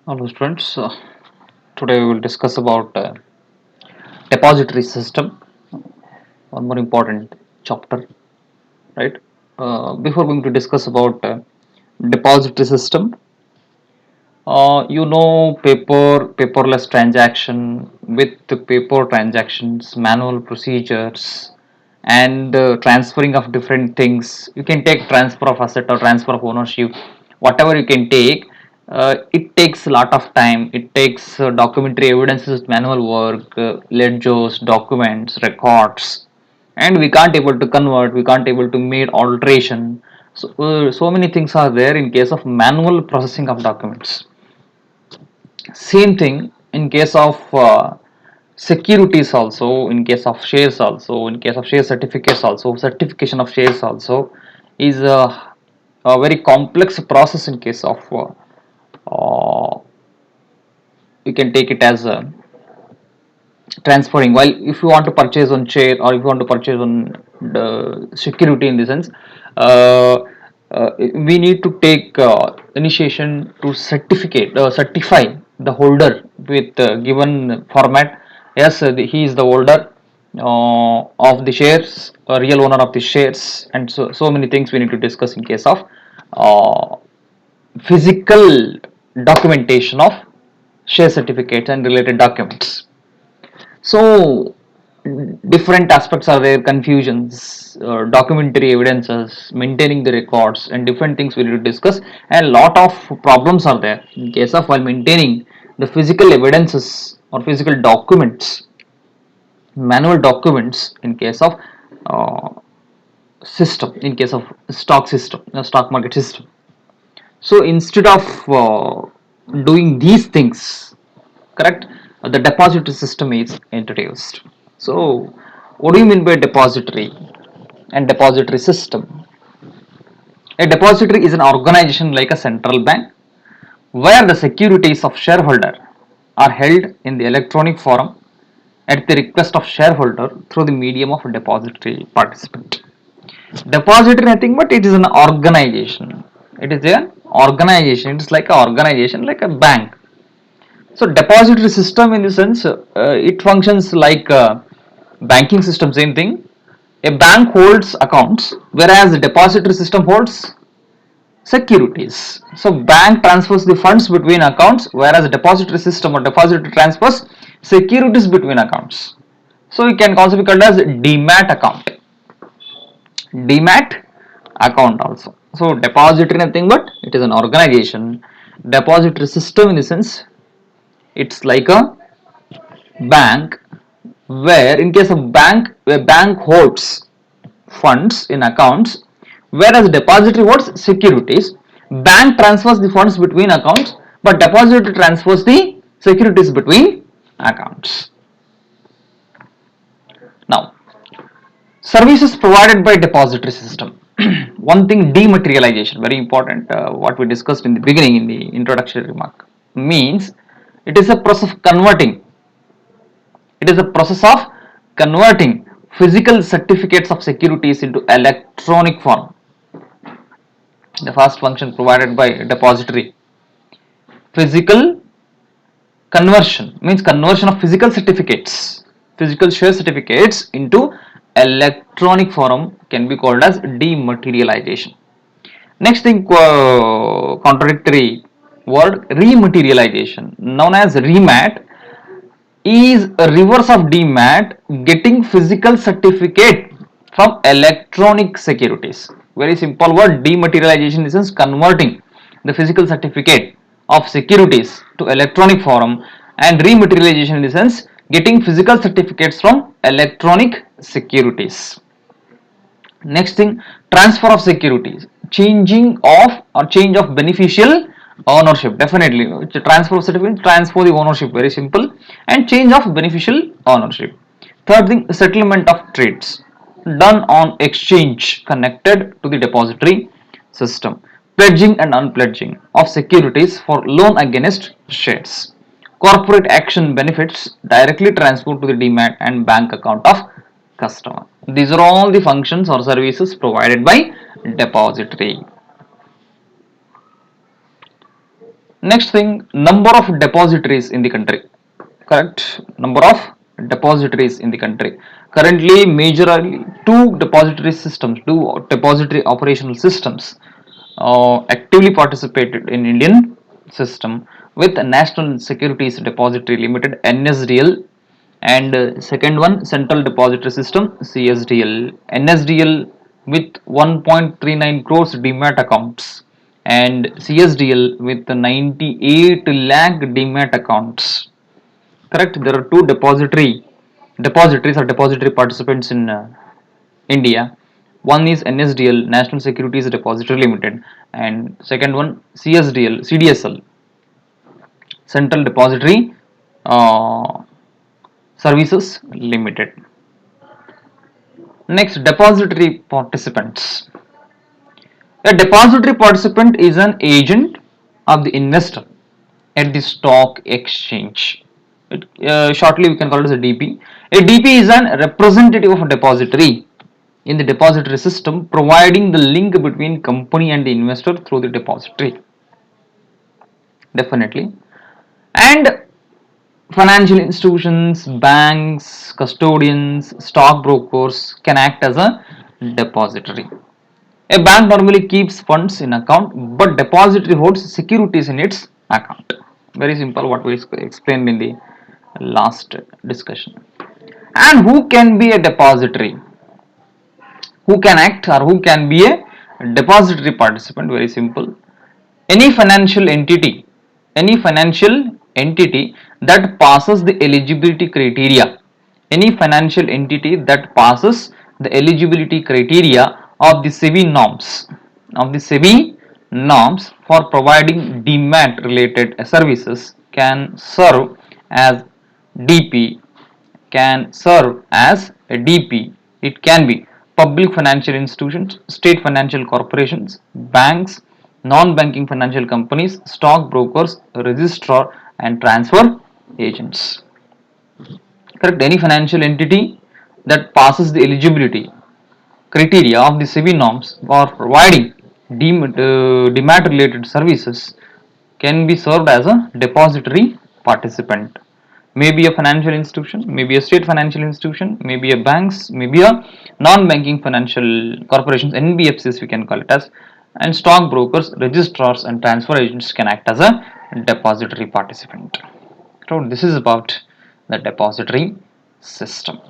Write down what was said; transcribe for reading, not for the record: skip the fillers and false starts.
Hello friends, today we will discuss about depository system, one more important chapter, right? Before going to discuss about depository system, paperless transaction with the paper transactions, manual procedures, and transferring of different things. You can take transfer of asset or transfer of ownership, whatever you can take. It takes a lot of time. It takes documentary evidences, manual work, ledgers, documents, records, and we can't able to convert. We can't able to make alteration. So many things are there in case of manual processing of documents. Same thing in case of securities also, in case of shares also, in case of share certificates also, certification of shares also is a very complex process in case of you can take it as transferring. While if you want to purchase on share or if you want to purchase on the security in the sense, uh, we need to take initiation to certify the holder with given format. Yes, he is the holder of the shares, a real owner of the shares, and so many things we need to discuss in case of uh, physical documentation of share certificates and related documents. So different aspects are there, confusions, documentary evidences, maintaining the records, and different things we need to discuss. And a lot of problems are there in case of while maintaining the physical evidences or physical documents, manual documents in case of uh, system, in case of stock system, stock market system. So instead of doing these things, correct, the depository system is introduced. So what do you mean by depository and depository system? A depository is an organization like a central bank where the securities of shareholder are held in the electronic form at the request of shareholder through the medium of a depository participant. Depository nothing but it is an organization. It is an organization. It is like an organization, like a bank. So depository system in the sense it functions like a banking system. Same thing. A bank holds accounts, whereas the depository system holds securities. So bank transfers the funds between accounts, whereas the depository system or depository transfers securities between accounts. So it can also be called as demat account. Demat account also. So depository nothing but it is an organization. Depository system in the sense it's like a bank where in case of bank, a bank holds funds in accounts, whereas depository holds securities. Bank transfers the funds between accounts, but depository transfers the securities between accounts. Now, services provided by depository system. One thing, dematerialization, very important. What we discussed in the beginning in the introductory remark means it is a process of converting. It is a process of converting physical certificates of securities into electronic form. The first function provided by depository. Physical conversion means conversion of physical certificates, physical share certificates into electronic form can be called as dematerialization. Next thing, contradictory word, rematerialization, known as remat, is a reverse of demat, getting physical certificate from electronic securities. Very simple word, dematerialization is converting the physical certificate of securities to electronic form, and rematerialization in the sense getting physical certificates from electronic securities. Next thing, transfer of securities, changing of or change of beneficial ownership. Definitely, it's a transfer of certificate, transfer the ownership, very simple, and change of beneficial ownership. Third thing, settlement of trades done on exchange connected to the depository system. Pledging and unpledging of securities for loan against shares. Corporate action benefits directly transferred to the demat and bank account of customer. These are all the functions or services provided by depository. Next thing, number of depositories in the country. Correct. Number of depositories in the country. Currently, majorly two depository operational systems actively participated in Indian system with National Securities Depository Limited (NSDL) and second one Central Depository System (CSDL). NSDL with 1.39 crores demat accounts and CSDL with 98 lakh demat accounts. Correct. There are two depositories or depository participants in India. One is NSDL, National Securities Depository Limited, and second one CDSL, Central Depository uh, Services Limited. Next, depository participants. A depository participant is an agent of the investor at the stock exchange. Shortly, we can call it as a DP. A DP is an representative of a depository in the depository system, providing the link between company and the investor through the depository. Definitely. And financial institutions, banks, custodians, stockbrokers can act as a depository. A bank normally keeps funds in account, but depository holds securities in its account. Very simple, what we explained in the last discussion. And who can be a depository? Who can act or who can be a depository participant? Very simple. Any financial entity any financial entity that passes the eligibility criteria of the SEBI norms for providing demat related services as DP can serve as a DP. It can be public financial institutions, state financial corporations, banks, non-banking financial companies, stock brokers, registrar, and transfer agents. Correct. Any financial entity that passes the eligibility criteria of the SEBI norms for providing demat related services can be served as a depository participant. Maybe a financial institution, maybe a state financial institution, maybe a banks, maybe a non-banking financial corporations, NBFCs we can call it as, and stock brokers, registrars, and transfer agents can act as a depository participant. So this is about the depository system.